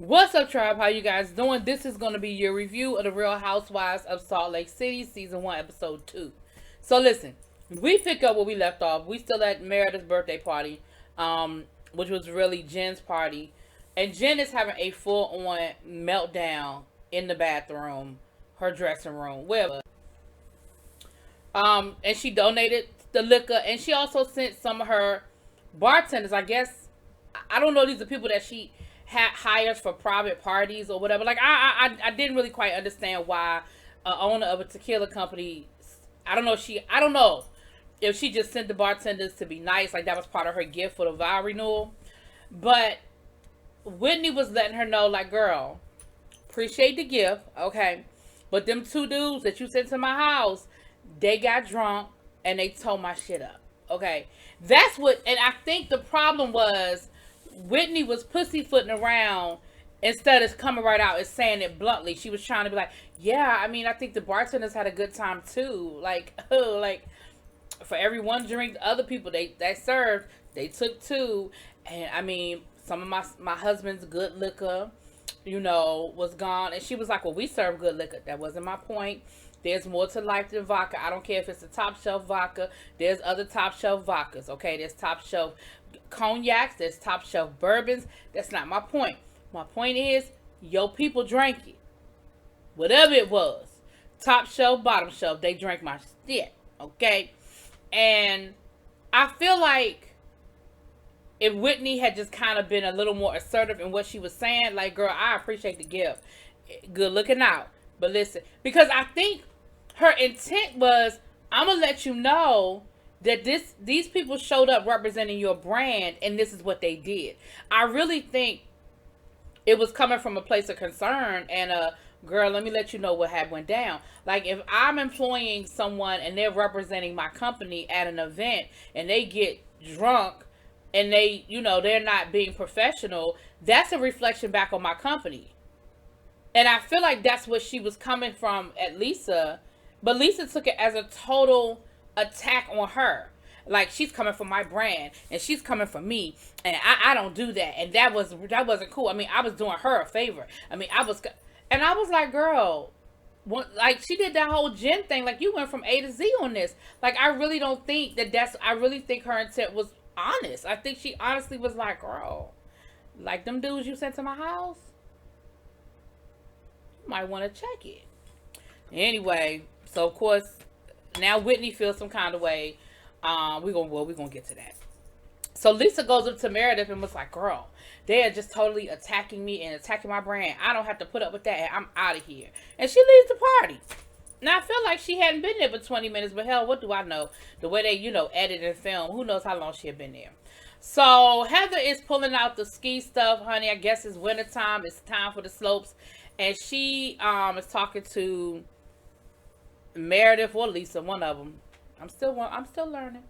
What's up, tribe? How you guys doing? This is going to be your review of the Real Housewives of Salt Lake City, season 1, episode 2. So listen, we pick up where we left off. We still at Meredith's birthday party, which was really Jen's party, and Jen is having a full-on meltdown in the bathroom, her dressing room, wherever. And she donated the liquor, and she also sent some of her bartenders. I guess I don't know. These are people that she hires for private parties or whatever. Like I didn't really quite understand why owner of a tequila company. I don't know if she just sent the bartenders to be nice, like that was part of her gift for the vow renewal. But Whitney was letting her know, like, girl, appreciate the gift, okay, but them two dudes that you sent to my house, they got drunk and they tore my shit up. Okay. That's what, and I think the problem was Whitney was pussyfooting around instead of coming right out and saying it bluntly. She was trying to be like, yeah, I mean, I think the bartenders had a good time too. Like, oh, like, for every one drink the other people they served, they took two. And I mean, some of my husband's good liquor, was gone. And she was like, well, we serve good liquor. That wasn't my point. There's more to life than vodka. I don't care if it's the top shelf vodka. There's other top shelf vodkas, okay? There's top shelf cognacs. There's top shelf bourbons. That's not my point. My point is, your people drank it. Whatever it was. Top shelf, bottom shelf. They drank my shit, okay? And I feel like if Whitney had just kind of been a little more assertive in what she was saying, like, girl, I appreciate the gift. Good looking out. But listen, because I think her intent was, I'm going to let you know that these people showed up representing your brand, and this is what they did. I really think it was coming from a place of concern and girl, let me let you know what had went down. Like, if I'm employing someone and they're representing my company at an event and they get drunk and they, they're not being professional, that's a reflection back on my company. And I feel like that's what she was coming from at Lisa. But Lisa took it as a total attack on her. Like, she's coming from my brand and she's coming from me. And I don't do that. And that wasn't cool. I mean, I was doing her a favor. I mean, I was like, girl, like, she did that whole Jen thing. Like, you went from A to Z on this. Like, I really don't think I really think her intent was honest. I think she honestly was like, girl, like them dudes you sent to my house, might want to check it. Anyway, so of course now Whitney feels some kind of way. We're gonna get to that. So Lisa goes up to Meredith and was like, girl, they are just totally attacking me and attacking my brand. I don't have to put up with that, and I'm out of here. And she leaves the party. Now, I feel like she hadn't been there for 20 minutes, but hell, what do I know? The way they, edit and film, who knows how long she had been there. So Heather is pulling out the ski stuff, honey. I guess it's wintertime. It's time for the slopes. And she is talking to Meredith or Lisa, one of them. I'm still learning.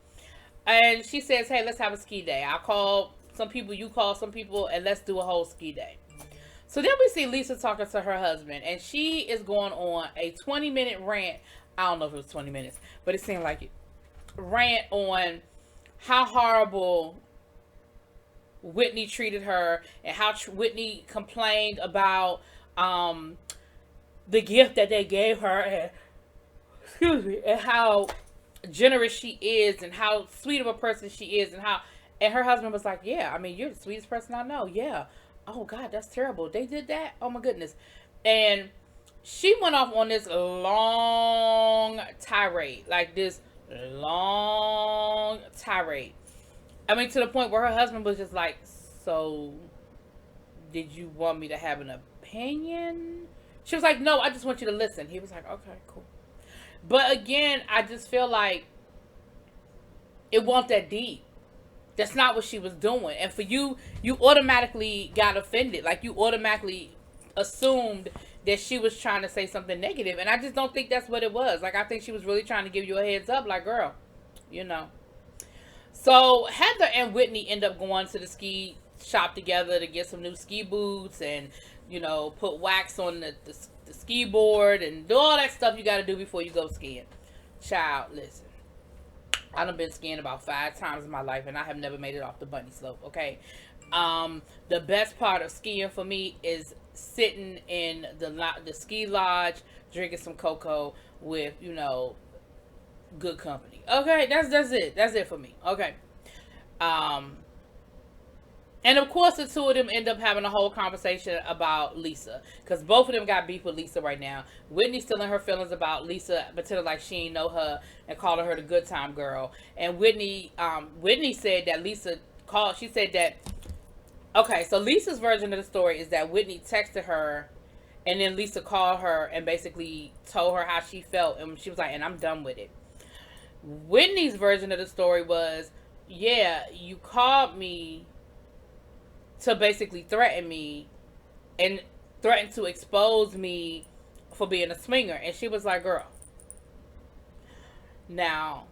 And she says, hey, let's have a ski day. I'll call some people, you call some people, and let's do a whole ski day. So then we see Lisa talking to her husband, and she is going on a 20-minute rant. I don't know if it was 20 minutes, but it seemed like it. Rant on how horrible Whitney treated her and how Whitney complained about the gift that they gave her, and how generous she is and how sweet of a person she is, and her husband was like, yeah, I mean, you're the sweetest person I know. Yeah. Oh God, that's terrible. They did that? Oh my goodness. And she went off on this long tirade. Like, this long tirade. I mean, to the point where her husband was just like, so did you want me to have an opinion? She was like, no, I just want you to listen. He was like, okay, cool. But again, I just feel like it wasn't that deep. That's not what she was doing. And for you automatically got offended. Like, you automatically assumed that she was trying to say something negative. And I just don't think that's what it was. Like, I think she was really trying to give you a heads up. Like, girl, So Heather and Whitney end up going to the ski shop together to get some new ski boots and, put wax on the ski board and do all that stuff you got to do before you go skiing. Child, listen. I done been skiing about 5 times in my life, and I have never made it off the bunny slope. Okay. The best part of skiing for me is sitting in the ski lodge, drinking some cocoa with good company. Okay, that's it. That's it for me. Okay. Um, and of course, the two of them end up having a whole conversation about Lisa, because both of them got beef with Lisa right now. Whitney's still in her feelings about Lisa, pretending like she ain't know her and calling her the good time girl. And Whitney said that Lisa called. She said that. Okay, so Lisa's version of the story is that Whitney texted her, and then Lisa called her and basically told her how she felt, and she was like, "And I'm done with it." Whitney's version of the story was, "Yeah, you called me to basically threaten me and threaten to expose me for being a swinger." And she was like, "Girl, now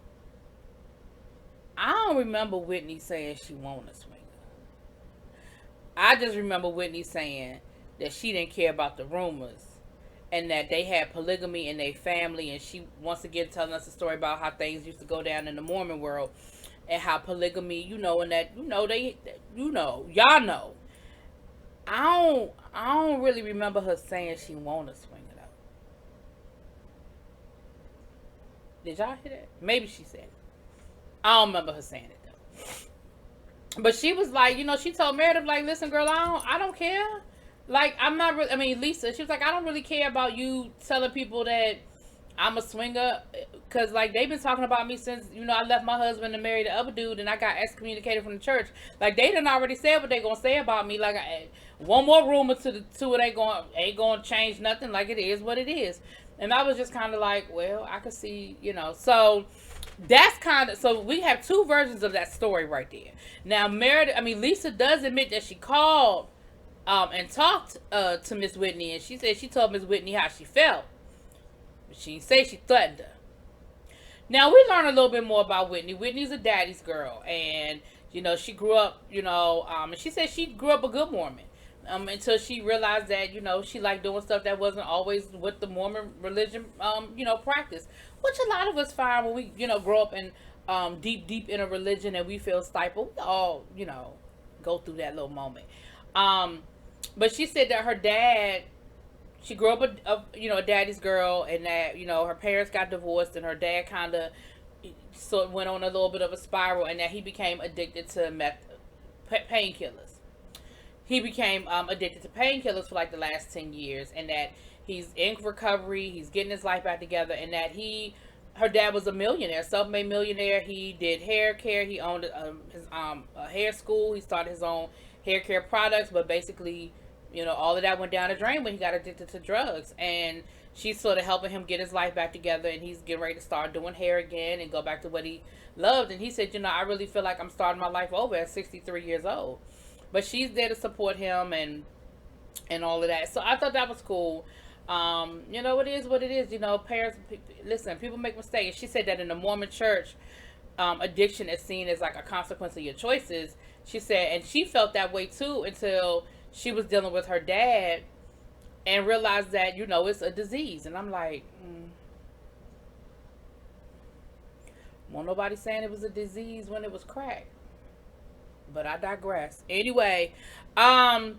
I don't remember Whitney saying she wanted a swinger. I just remember Whitney saying that she didn't care about the rumors and that they had polygamy in their family." And she once again telling us a story about how things used to go down in the Mormon world and how polygamy, and that y'all know. I don't really remember her saying she wanted to swing it out. Did y'all hear that? Maybe she said it. I don't remember her saying it though. But she was like, she told Meredith, like, "Listen, girl, I don't care. Like, I'm not really, I mean, Lisa, she was like, I don't really care about you telling people that I'm a swinger, because, like, they've been talking about me since, I left my husband and married the other dude, and I got excommunicated from the church. Like, they done already said what they gonna say about me. Like, one more rumor to the two, it ain't gonna change nothing. Like, it is what it is." And I was just kind of like, well, I could see, so that's so we have two versions of that story right there. Now, Lisa does admit that she called and talked to Miss Whitney, and she said she told Miss Whitney how she felt. But she didn't say she threatened her. Now, we learn a little bit more about Whitney. Whitney's a daddy's girl, and, she grew up, and she said she grew up a good Mormon. Until she realized that, she liked doing stuff that wasn't always what the Mormon religion, practice. Which a lot of us find when we, grow up in deep in a religion and we feel stifled. We all, go through that little moment. But she said that her dad, she grew up a daddy's girl, and that, her parents got divorced, and her dad kind of went on a little bit of a spiral, and that he became addicted to painkillers. He became addicted to painkillers for like the last 10 years, and that he's in recovery, he's getting his life back together, and that her dad was a millionaire, self-made millionaire. He did hair care, he owned his hair school, he started his own hair care products, but basically, all of that went down the drain when he got addicted to drugs. And she's sort of helping him get his life back together, and he's getting ready to start doing hair again and go back to what he loved. And he said, I really feel like I'm starting my life over at 63 years old. But she's there to support him and all of that. So I thought that was cool. It is what it is. Parents, listen, people make mistakes. She said that in the Mormon church, addiction is seen as like a consequence of your choices. She said, and she felt that way too until she was dealing with her dad and realized that, it's a disease. And I'm like, won't nobody saying it was a disease when it was crack. But I digress. Anyway, then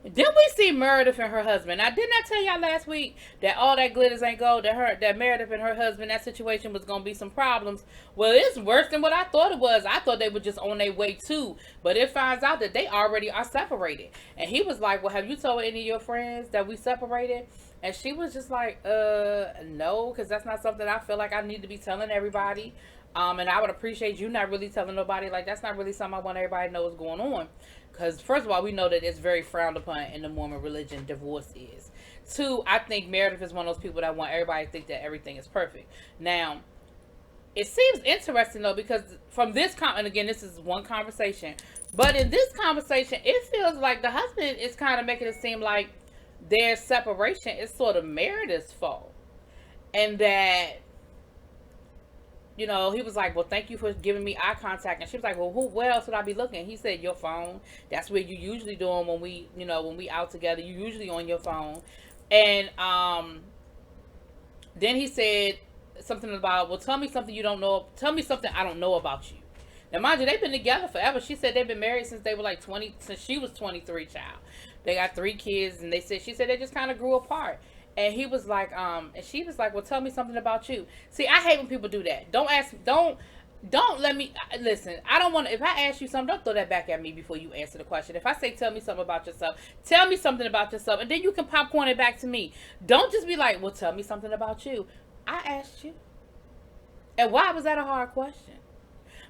we see Meredith and her husband. Now, didn't I tell y'all last week that all that glitters ain't gold? That Meredith and her husband, that situation was gonna be some problems. Well, it's worse than what I thought it was. I thought they were just on their way too, but it finds out that they already are separated. And he was like, "Well, have you told any of your friends that we separated?" And she was just like, no, because that's not something I feel like I need to be telling everybody. And I would appreciate you not really telling nobody. Like, that's not really something I want everybody to know what's going on. Because, first of all, we know that it's very frowned upon in the Mormon religion, divorce is. Two, I think Meredith is one of those people that want everybody to think that everything is perfect. Now, it seems interesting, though, because from this, and again, this is one conversation, but in this conversation, it feels like the husband is kind of making it seem like their separation is sort of Meredith's fault. And that, he was like, "Well, thank you for giving me eye contact." And she was like, "Well, where else would I be looking?" He said, "Your phone. That's where you usually doing when we out together. You usually on your phone." And then he said something about, well, tell me something you don't know. Tell me something I don't know about you. Now, mind you, they've been together forever. She said they've been married since they were like 20, since she was 23, child. They got 3 kids, and she said they just kind of grew apart. And he was like, and she was like, well, tell me something about you. See, I hate when people do that. Don't let me, listen, I don't want to, if I ask you something, don't throw that back at me before you answer the question. If I say, tell me something about yourself, tell me something about yourself, and then you can popcorn it back to me. Don't just be like, well, tell me something about you. I asked you. And why was that a hard question?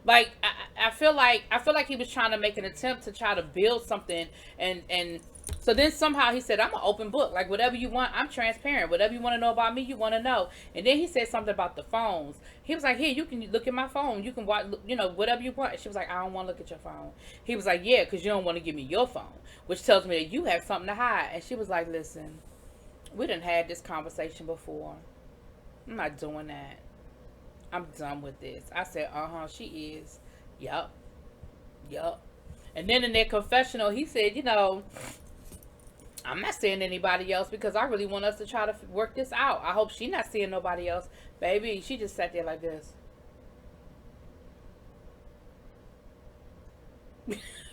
Like, I feel like he was trying to make an attempt to try to build something, and so then somehow he said, I'm an open book. Like, whatever you want, I'm transparent. Whatever you want to know about me, you want to know. And then he said something about the phones. He was like, here, you can look at my phone. You can watch, whatever you want. And she was like, I don't want to look at your phone. He was like, yeah, because you don't want to give me your phone, which tells me that you have something to hide. And she was like, listen, we done had this conversation before. I'm not doing that. I'm done with this. I said, she is. Yup. And then in their confessional, he said, I'm not seeing anybody else because I really want us to try to work this out. I hope she's not seeing nobody else. Baby, she just sat there like this.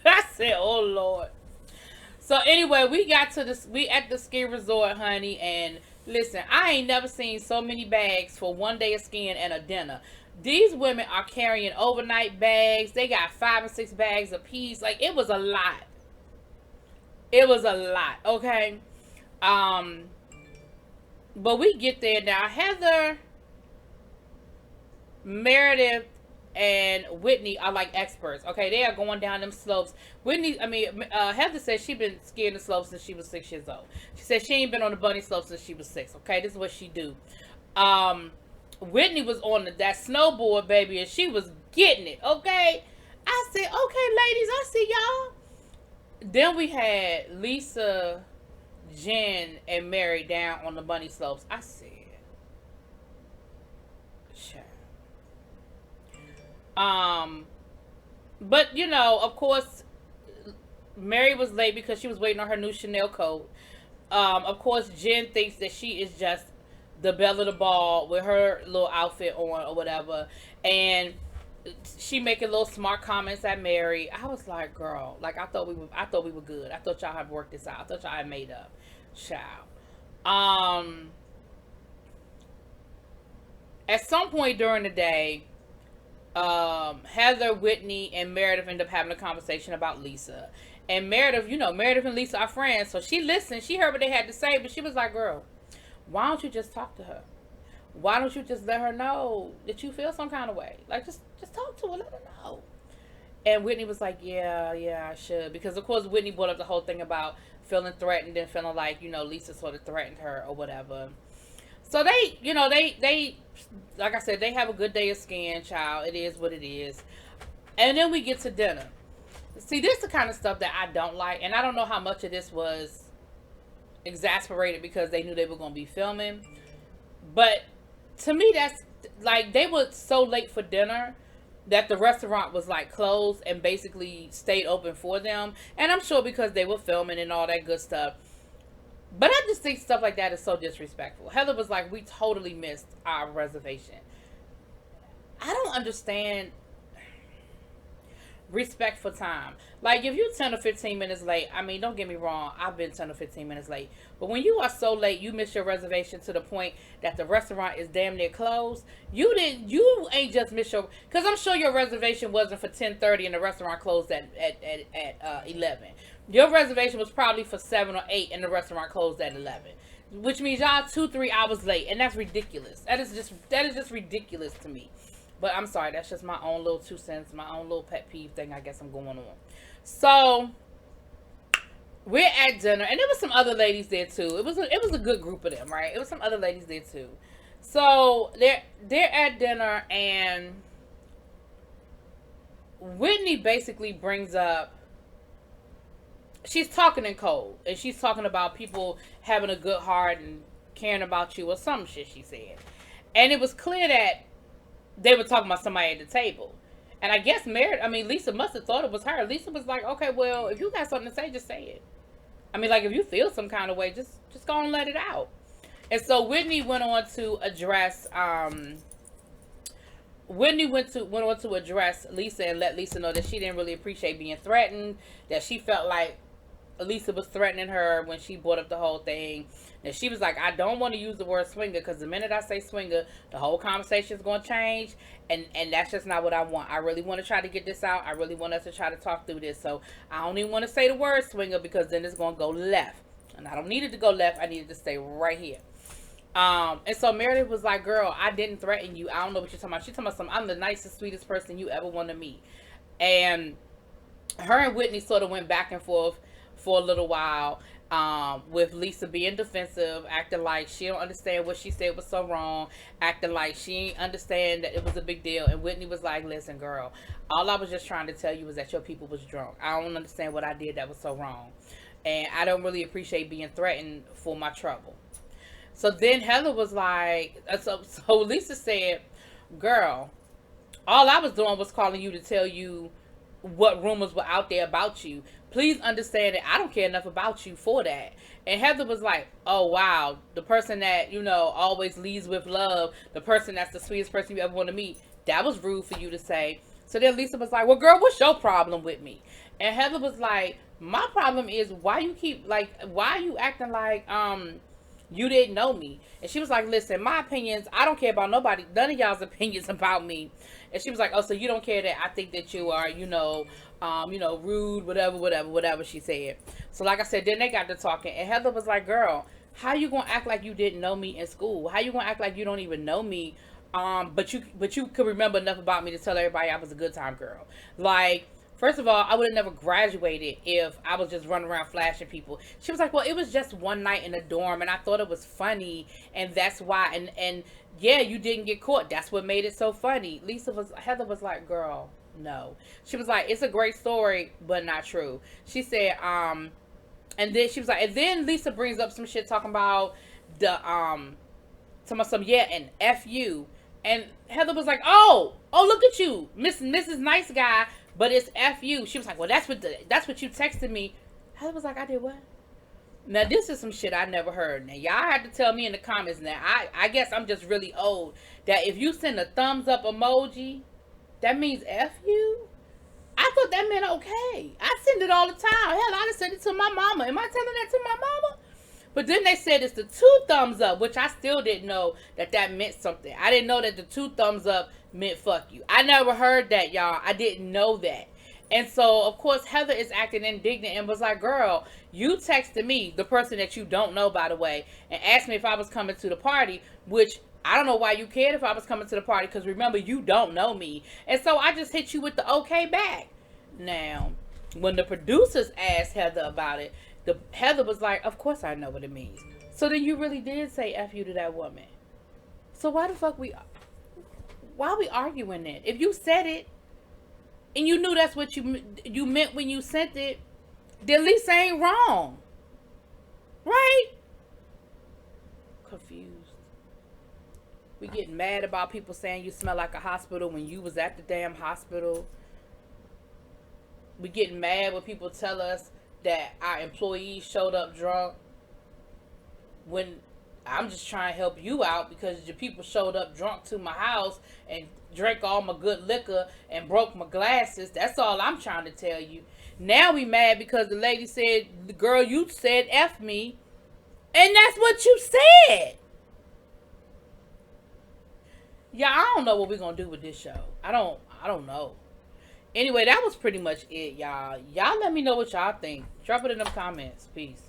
I said, oh, Lord. So anyway, we at the ski resort, honey, and listen, I ain't never seen so many bags for one day of skiing and a dinner. These women are carrying overnight bags. They got 5 and 6 bags apiece. Like, it was a lot. It was a lot, okay? But we get there now. Heather, Meredith, and Whitney are like experts, okay? They are going down them slopes. Heather said she been skiing the slopes since she was 6 years old. She said she ain't been on the bunny slope since she was 6, okay? This is what she do. Whitney was on that snowboard, baby, and she was getting it, okay? I said, okay, ladies, I see y'all. Then we had Lisa, Jen, and Mary down on the bunny slopes. I said, sure. But, of course, Mary was late because she was waiting on her new Chanel coat. Of course, Jen thinks that she is just the belle of the ball with her little outfit on or whatever. And she making little smart comments at Mary. I was like, girl, like I thought we were good. I thought y'all had worked this out. I thought y'all had made up. Child. At some point during the day, Heather, Whitney, and Meredith end up having a conversation about Lisa. And Meredith, Meredith and Lisa are friends, so she listened. She heard what they had to say, but she was like, girl, why don't you just talk to her? Why don't you just let her know that you feel some kind of way? Like, just talk to her, let her know. And Whitney was like, yeah, I should. Because, of course, Whitney brought up the whole thing about feeling threatened and feeling like, Lisa sort of threatened her or whatever. So they, like I said, they have a good day of skiing, child. It is what it is. And then we get to dinner. See, this is the kind of stuff that I don't like. And I don't know how much of this was exasperated because they knew they were going to be filming. But to me, that's like, they were so late for dinner that the restaurant was like closed and basically stayed open for them. And I'm sure because they were filming and all that good stuff. But I just think stuff like that is so disrespectful. Heather was like, we totally missed our reservation. I don't understand respect for time. Like, if you're 10 or 15 minutes late, I mean, don't get me wrong, I've been 10 or 15 minutes late. But when you are so late, you miss your reservation to the point that the restaurant is damn near closed. You ain't just miss your, because I'm sure your reservation wasn't for 10:30 and the restaurant closed at 11. Your reservation was probably for 7 or 8 and the restaurant closed at 11. Which means y'all 2-3 hours late, and that's ridiculous. That is just ridiculous to me. But I'm sorry, that's just my own little 2 cents, my own little pet peeve thing I guess I'm going on. So we're at dinner, and there was some other ladies there too. It was a good group of them, right? It was some other ladies there too. So they're at dinner, and Whitney basically brings up, she's talking in code, and she's talking about people having a good heart and caring about you or some shit she said. And it was clear that they were talking about somebody at the table. And I guess Lisa must have thought it was her. Lisa was like, okay, well, if you got something to say, just say it. I mean, like, if you feel some kind of way, just go and let it out. And so Whitney went on to address went on to address Lisa and let Lisa know that she didn't really appreciate being threatened, that she felt like Lisa was threatening her when she brought up the whole thing. And she was like, I don't want to use the word swinger because the minute I say swinger, the whole conversation is going to change. And that's just not what I want. I really want to try to get this out. I really want us to try to talk through this. So I don't even want to say the word swinger because then it's going to go left. And I don't need it to go left. I need it to stay right here. And so Meredith was like, girl, I didn't threaten you. I don't know what you're talking about. She's talking about I'm the nicest, sweetest person you ever want to meet. And her and Whitney sort of went back and forth for a little while, with Lisa being defensive, acting like she don't understand what she said was so wrong, acting like she ain't understand that it was a big deal. And Whitney was like, listen, girl, all I was just trying to tell you was that your people was drunk. I don't understand what I did that was so wrong. And I don't really appreciate being threatened for my trouble. So then Heather was like, so Lisa said, girl, all I was doing was calling you to tell you what rumors were out there about you. Please understand that I don't care enough about you for that. And Heather was like, oh, wow, the person that, always leads with love, the person that's the sweetest person you ever want to meet, that was rude for you to say. So then Lisa was like, well, girl, what's your problem with me? And Heather was like, my problem is why are you acting like, you didn't know me? And she was like, listen, my opinions, I don't care about none of y'all's opinions about me. And she was like, oh, so you don't care that I think that you are, rude, whatever she said. So like I said, then they got to talking, and Heather was like, girl, how you gonna act like you didn't know me in school? How you gonna act like you don't even know me? But you could remember enough about me to tell everybody I was a good time girl. Like, first of all, I would have never graduated if I was just running around flashing people. She was like, well, it was just one night in a dorm, and I thought it was funny, and that's why, and yeah, you didn't get caught. That's what made it so funny. Heather was like, girl, no. She was like, it's a great story, but not true. She said, and then she was like, and then Lisa brings up some shit talking about and F you. And Heather was like, oh, look at you, Mrs. Nice Guy, but it's F you. She was like, well, that's what you texted me. Heather was like, I did what? Now, this is some shit I never heard. Now, y'all had to tell me in the comments. Now, I guess I'm just really old. That if you send a thumbs up emoji, that means F you? I thought that meant okay. I send it all the time. Hell, I just sent it to my mama. Am I telling that to my mama? But then they said it's the 2 thumbs up, which I still didn't know that meant something. I didn't know that the 2 thumbs up meant fuck you. I never heard that, y'all. I didn't know that. And so, of course, Heather is acting indignant and was like, girl, you texted me, the person that you don't know, by the way, and asked me if I was coming to the party, which I don't know why you cared if I was coming to the party, because remember, you don't know me. And so I just hit you with the okay back. Now, when the producers asked Heather about it, Heather was like, of course I know what it means. So then you really did say F you to that woman. So why the fuck why are we arguing then? If you said it, and you knew that's what you meant when you sent it, then Lisa ain't wrong. Right? Confused. We getting mad about people saying you smell like a hospital when you was at the damn hospital. We getting mad when people tell us that our employees showed up drunk, when I'm just trying to help you out because your people showed up drunk to my house and drank all my good liquor and broke my glasses. That's all I'm trying to tell you. Now we mad because the lady said, the girl, you said F me, and that's what you said. Yeah, I don't know what we're gonna do with this show. I don't know. Anyway, that was pretty much it, y'all. Y'all let me know what y'all think. Drop it in the comments. Peace.